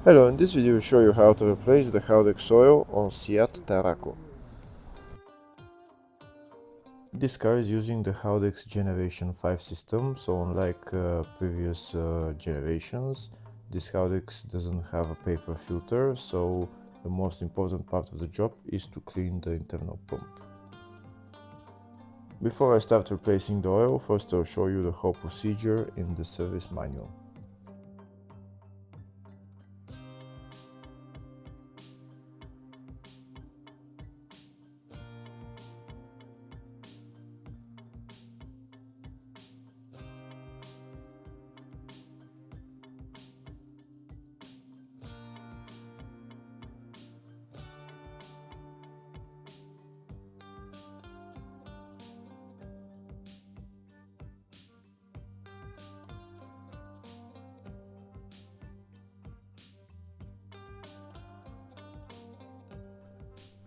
Hello, in this video I will show you how to replace the Haldex oil on Seat Tarraco. This car is using the Haldex Gen5 system, so unlike previous generations, this Haldex doesn't have a paper filter, so the most important part of the job is to clean the internal pump. Before I start replacing the oil, first I'll show you the whole procedure in the service manual.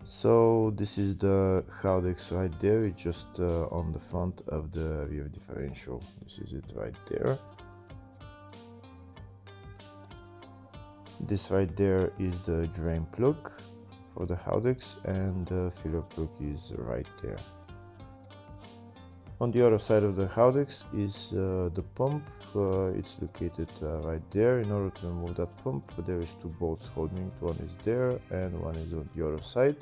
So this is the Haldex right there, it's just on the front of the rear differential. This is it right there. This right there is the drain plug for the Haldex, and the filler plug is right there. On the other side of the Haldex is the pump. It's located right there. In order to remove that pump, there is two bolts holding it. One is there and one is on the other side.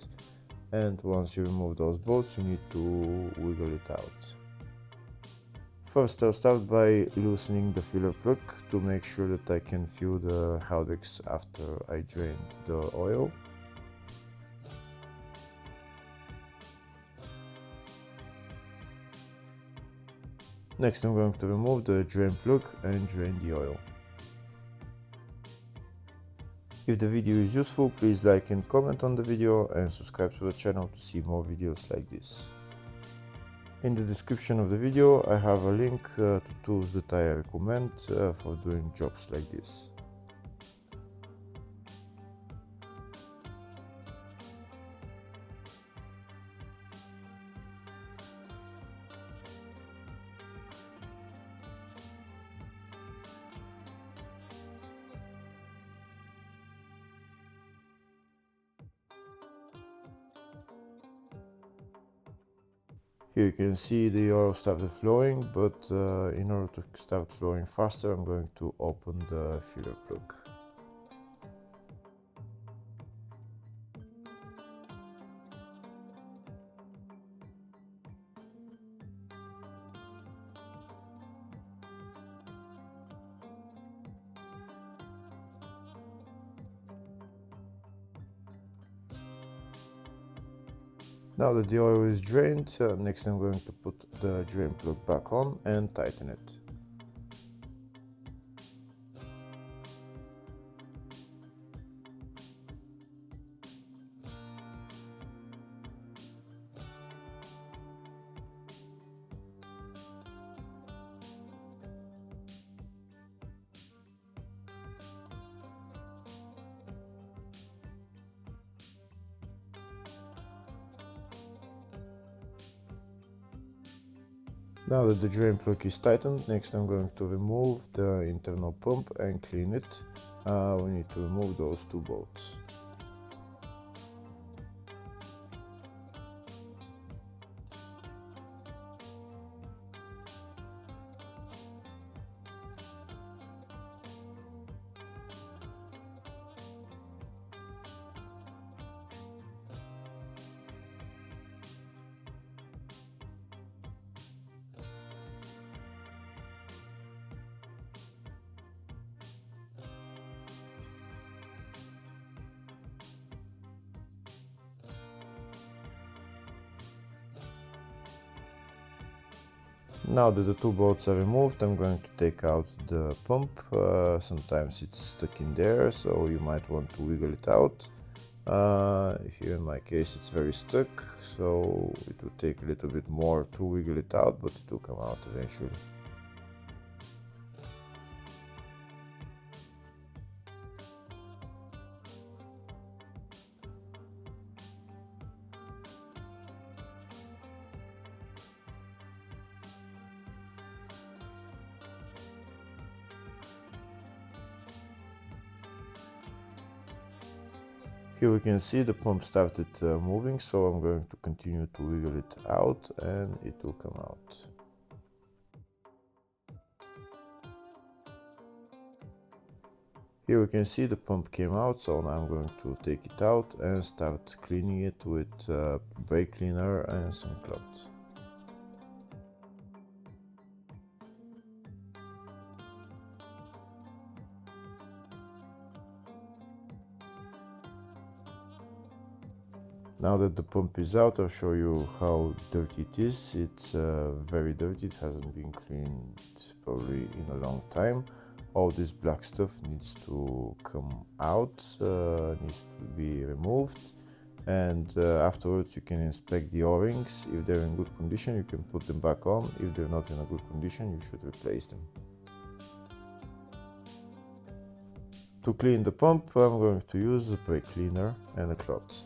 And once you remove those bolts, you need to wiggle it out. First, I'll start by loosening the filler plug to make sure that I can fill the Haldex after I drained the oil. Next, I'm going to remove the drain plug and drain the oil. If the video is useful, please like and comment on the video and subscribe to the channel to see more videos like this. In the description of the video I have a link to tools that I recommend for doing jobs like this. Here you can see the oil started flowing, but in order to start flowing faster, I'm going to open the filler plug. Now that the oil is drained, next I'm going to put the drain plug back on and tighten it. Now that the drain plug is tightened, next I'm going to remove the internal pump and clean it. We need to remove those two bolts. Now that the two bolts are removed, I'm going to take out the pump. Sometimes it's stuck in there, so you might want to wiggle it out. Here in my case it's very stuck, so it will take a little bit more to wiggle it out, but it will come out eventually. Here we can see the pump started moving, so I'm going to continue to wiggle it out and it will come out. Here we can see the pump came out, so now I'm going to take it out and start cleaning it with brake cleaner and some cloth. Now that the pump is out, I'll show you how dirty it is. It's very dirty, it hasn't been cleaned probably in a long time. All this black stuff needs to come out, needs to be removed. And afterwards you can inspect the O-rings. If they're in good condition, you can put them back on. If they're not in a good condition, you should replace them. To clean the pump, I'm going to use a brake cleaner and a cloth.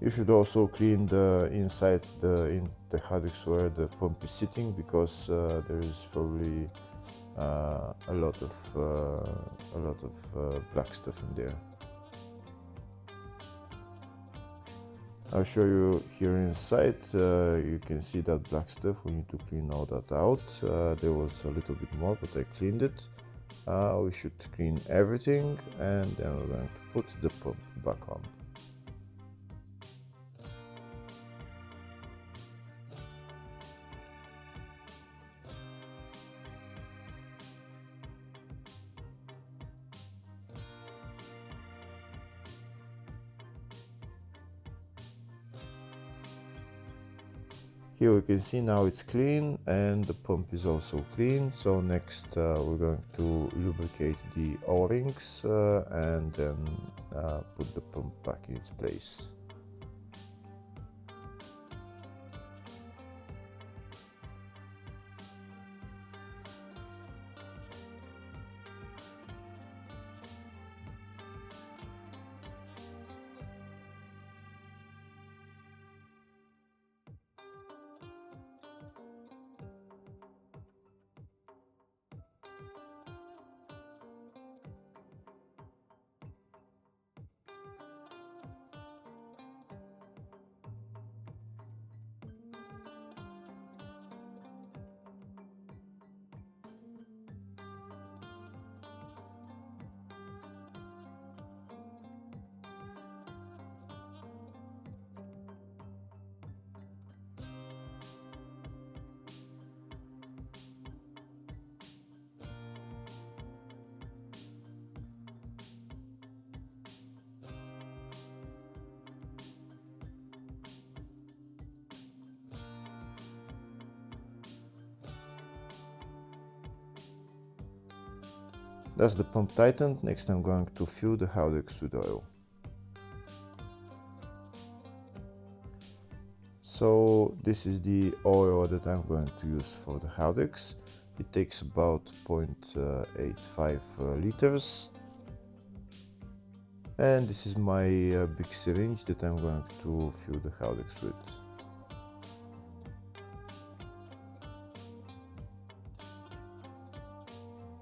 You should also clean the inside in the Haldex where the pump is sitting, because there is probably a lot of black stuff in there. I'll show you here inside. You can see that black stuff. We need to clean all that out. There was a little bit more, but I cleaned it. We should clean everything, and then we're going to put the pump back on. Here we can see now it's clean and the pump is also clean. So next we're going to lubricate the O-rings and then put the pump back in its place. That's the pump tightened. Next I'm going to fill the Haldex with oil. So this is the oil that I'm going to use for the Haldex. It takes about 0.85 liters. And this is my big syringe that I'm going to fill the Haldex with.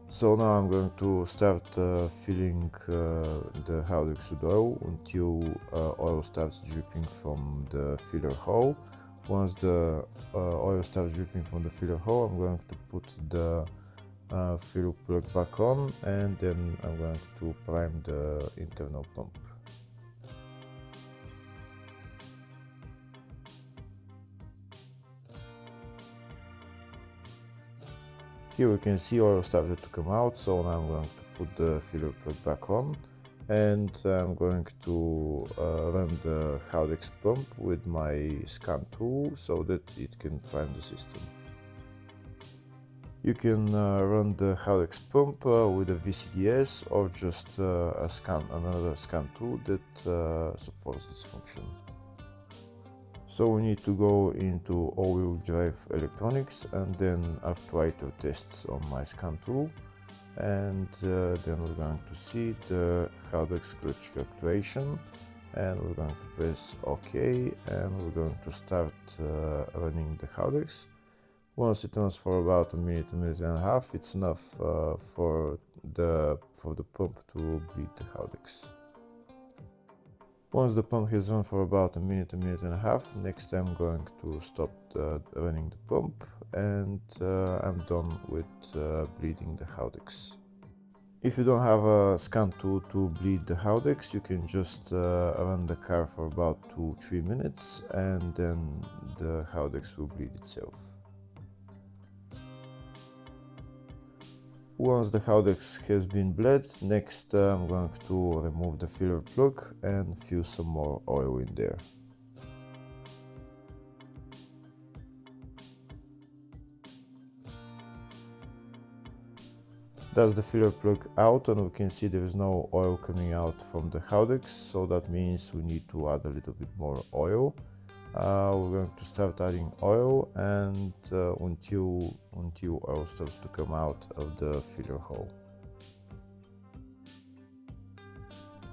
So now I'm going to start filling the Haldex with oil until oil starts dripping from the filler hole. Once the oil starts dripping from the filler hole, I'm going to put the filler plug back on, and then I'm going to prime the internal pump. Here we can see oil started to come out, so now I'm going to put the filler plug back on, and I'm going to run the Haldex pump with my scan tool so that it can prime the system. You can run the Haldex pump with a VCDS or just another scan tool that supports this function. So we need to go into all-wheel drive electronics and then actuator tests on my scan tool. and then we're going to see the Haldex clutch actuation, and we're going to press OK, and we're going to start running the Haldex. Once it runs for about a minute and a half, it's enough for the pump to bleed the Haldex. Once the pump has run for about a minute and a half, next I'm going to stop running the pump, and I'm done with bleeding the Haldex. If you don't have a scan tool to bleed the Haldex, you can just run the car for about 2-3 minutes, and then the Haldex will bleed itself. Once the Haldex has been bled, next I'm going to remove the filler plug and fill some more oil in there. That's the filler plug out, and we can see there is no oil coming out from the Haldex, so that means we need to add a little bit more oil. We're going to start adding oil and until oil starts to come out of the filler hole.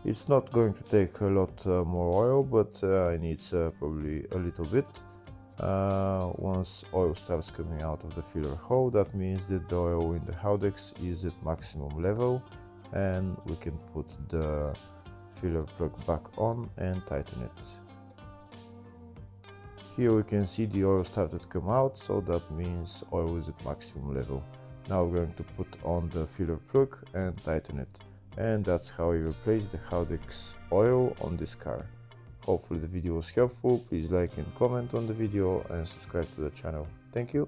It's not going to take a lot more oil, but it needs probably a little bit. Once oil starts coming out of the filler hole, that means that the oil in the Haldex is at maximum level, and we can put the filler plug back on and tighten it. Here we can see the oil started to come out, so that means oil is at maximum level. Now we're going to put on the filler plug and tighten it. And that's how you replace the Haldex oil on this car. Hopefully the video was helpful. Please like and comment on the video and subscribe to the channel. Thank you.